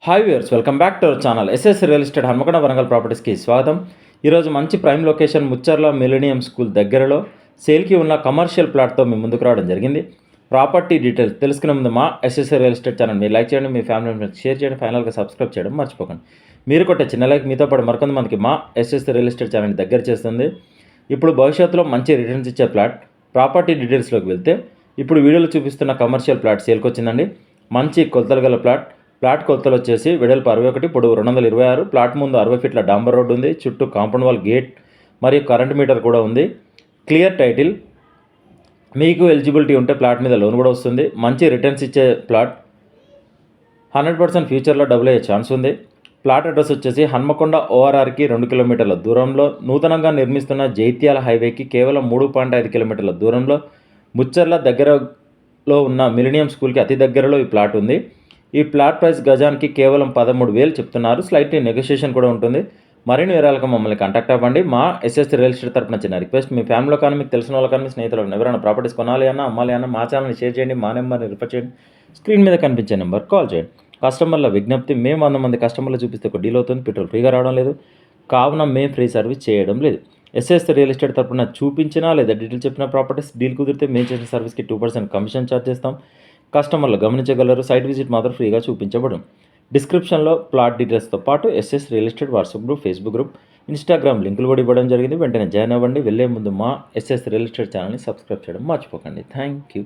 Hi viewers, welcome back to our channel. SS real estate Hanamkonda Warangal ప్రాపర్టీస్కి స్వాగతం. ఈరోజు మంచి prime location Mucherla millennium school దగ్గరలో సేల్కి ఉన్న కమర్షియల్ ప్లాట్తో మీ ముందుకు రావడం జరిగింది. ప్రాపర్టీ డీటెయిల్స్ తెలుసుకునే ముందు మా ఎస్ఎస్ రియల్ ఎస్టేట్ ఛానల్ మీరు లైక్ చేయండి, మీ ఫ్యామిలీ మెంబర్స్ షేర్ చేయండి, ఫైనల్గా సబ్స్క్రైబ్ చేయడం మర్చిపోకండి. మీరు కొట్టే చిన్న లైక్ మీతో పాటు మరికొంతమందికి మా ఎస్ఎస్ రియల్ ఎస్టేట్ ఛానల్ దగ్గర చేస్తుంది. ఇప్పుడు భవిష్యత్తులో మంచి రిటర్న్స్ ఇచ్చే ప్లాట్ ప్రాపర్టీ డీటెయిల్స్లోకి వెళ్తే ఇప్పుడు వీడియోలో చూపిస్తున్న కమర్షియల్ ప్లాట్ సేల్కి వచ్చిందండి. మంచి కొలతలు గల ప్లాట్ కొలతలు వచ్చేసి వెడల్పు 61, పొడవు 226. ప్లాట్ ముందు 60 ఫీట్ల డాంబర్ రోడ్డు ఉంది. చుట్టూ కాంపౌండ్ వాల్, గేట్ మరియు కరెంట్ మీటర్ కూడా ఉంది. Clear title. మీకు ఎలిజిబిలిటీ ఉంటే ప్లాట్ మీద లోన్ కూడా వస్తుంది. మంచి రిటర్న్స్ ఇచ్చే ప్లాట్. 100% ఫ్యూచర్లో డబుల్ అయ్యే ఛాన్స్ ఉంది. ప్లాట్ అడ్రస్ వచ్చేసి హన్మకొండ ఓఆర్ఆర్కి 2 కిలోమీటర్ల దూరంలో, నూతనంగా నిర్మిస్తున్న జైత్యాల హైవేకి కేవలం 3.5 కిలోమీటర్ల దూరంలో, ముచ్చర్ల దగ్గరలో ఉన్న మిలీనియం స్కూల్కి అతి దగ్గరలో ఈ ప్లాట్ ఉంది. ఈ ప్లాట్ ప్రైస్ గజానికి కేవలం 13,000 చెప్తున్నారు. స్లైట్లీ నెగోషియేషన్ కూడా ఉంటుంది. మరిన్ని వివరాలకు మమ్మల్ని కాంటాక్ట్ అవ్వండి. మా ఎస్ఎస్ రియల్ ఎస్టేట్ తరపున చిన్న రిక్వెస్ట్, మీ ఫ్యామిలీలో కానీ మీకు తెలిసిన వాళ్ళు కానీ మీ స్నేహితులకు ఎవరైనా ప్రాపర్టీస్ కొనాలి అన్నా అమ్మాలి అన్నా మా ఛానల్ని షేర్ చేయండి. మా నెంబర్ని రిఫర్ చేయండి. స్క్రీన్ మీద కనిపించే నెంబర్ కాల్ చేయండి. కస్టమర్ల విజ్ఞప్తి, మేము 100 మంది కస్టమర్లు చూపిస్తే ఒక డీల్ అవుతుంది. పెట్రోల్ ఫ్రీగా రావడం లేదు, కావున మేము ఫ్రీ సర్వీస్ చేయడం లేదు. ఎస్ఎస్ రియల్ ఎస్టేట్ తరపున చూపించినా లేదా డీటెయిల్ చెప్పిన ప్రాపర్టీస్ డీల్ కుదిరితే మేము చేసిన సర్వీస్కి 2% కమిషన్ ఛార్జ్ చేస్తాం. కస్టమర్లు గమనించగలరు. సైట్ విజిట్ మాత్రం ఫ్రీగా చూపించబடும். డిస్క్రిప్షన్లో ప్లాట్ డీటెయిల్స్తో పాటు SS real estate WhatsApp group, Facebook group, Instagram లింకులు కూడా ఇవ్వడం జరిగింది. వెంటనే జాయిన్ అవ్వండి. వెళ్ళే ముందు మా ఎస్ఎస్ రియల్ ఎస్టేట్ ఛానల్ని సబ్స్క్రైబ్ చేయడం మర్చిపోకండి. Thank you.